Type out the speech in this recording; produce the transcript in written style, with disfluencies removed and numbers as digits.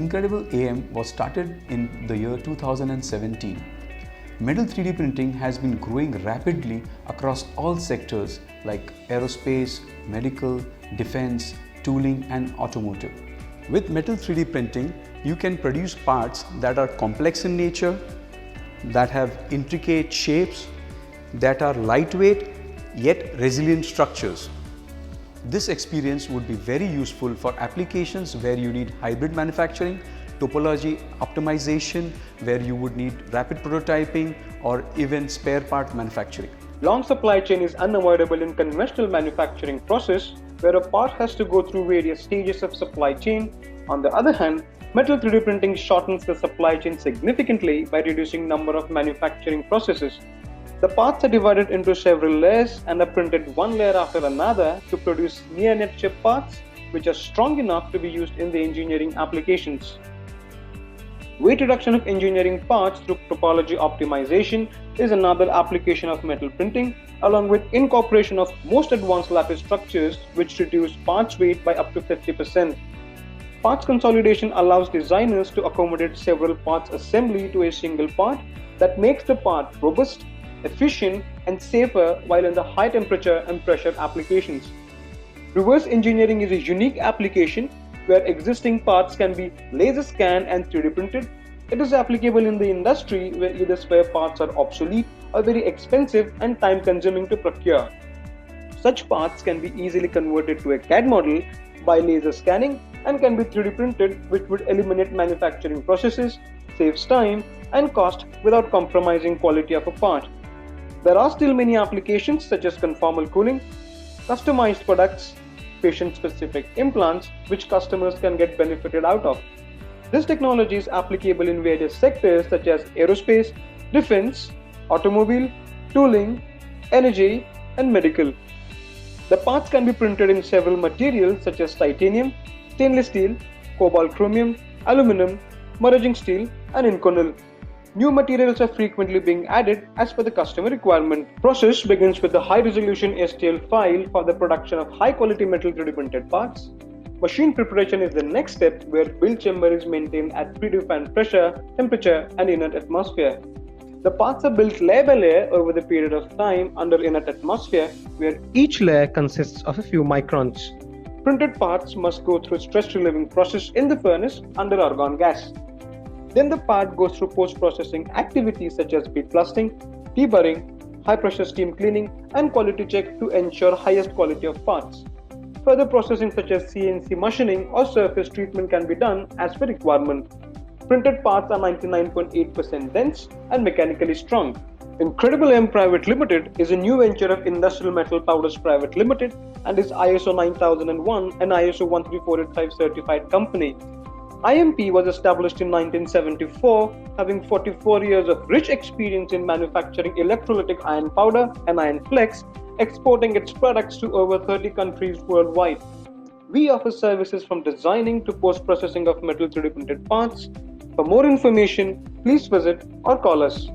incredible AM was started in the year 2017. Metal 3D printing has been growing rapidly across all sectors like aerospace, medical, defense, tooling and automotive. With metal 3D printing, you can produce parts that are complex in nature, that have intricate shapes, that are lightweight yet resilient structures. This experience would be very useful for applications where you need hybrid manufacturing, topology optimization, where you would need rapid prototyping or even spare part manufacturing. Long supply chain is unavoidable in conventional manufacturing process where a part has to go through various stages of supply chain. On the other hand, metal 3D printing shortens the supply chain significantly by reducing number of manufacturing processes. The parts are divided into several layers and are printed one layer after another to produce near-net chip parts which are strong enough to be used in the engineering applications. Weight reduction of engineering parts through topology optimization is another application of metal printing, along with incorporation of most advanced lattice structures which reduce parts weight by up to 50%. Parts consolidation allows designers to accommodate several parts assembly to a single part that makes the part robust, efficient and safer while in the high temperature and pressure applications. Reverse engineering is a unique application where existing parts can be laser scanned and 3D printed. It is applicable in the industry where either spare parts are obsolete or very expensive and time consuming to procure. Such parts can be easily converted to a CAD model by laser scanning and can be 3D printed, which would eliminate manufacturing processes, saves time and cost without compromising quality of a part. There are still many applications such as conformal cooling, customized products, patient-specific implants which customers can get benefited out of. This technology is applicable in various sectors such as aerospace, defense, automobile, tooling, energy, and medical. The parts can be printed in several materials such as titanium, stainless steel, cobalt chromium, aluminum, merging steel, and Inconel. New materials are frequently being added as per the customer requirement. Process begins with the high-resolution STL file for the production of high-quality metal 3D printed parts. Machine preparation is the next step where build chamber is maintained at predefined pressure, temperature and inert atmosphere. The parts are built layer by layer over the period of time under inert atmosphere where each layer consists of a few microns. Printed parts must go through stress relieving process in the furnace under argon gas. Then the part goes through post-processing activities such as bead blasting, deburring, high-pressure steam cleaning, and quality check to ensure highest quality of parts. Further processing such as CNC machining or surface treatment can be done as per requirement. Printed parts are 99.8% dense and mechanically strong. Incredible AM Pvt Limited is a new venture of Industrial Metal Powders Pvt Limited and is ISO 9001 and ISO 13485 certified company. IMP was established in 1974, having 44 years of rich experience in manufacturing electrolytic iron powder and iron flakes, exporting its products to over 30 countries worldwide. We offer services from designing to post-processing of metal 3D printed parts. For more information, please visit or call us.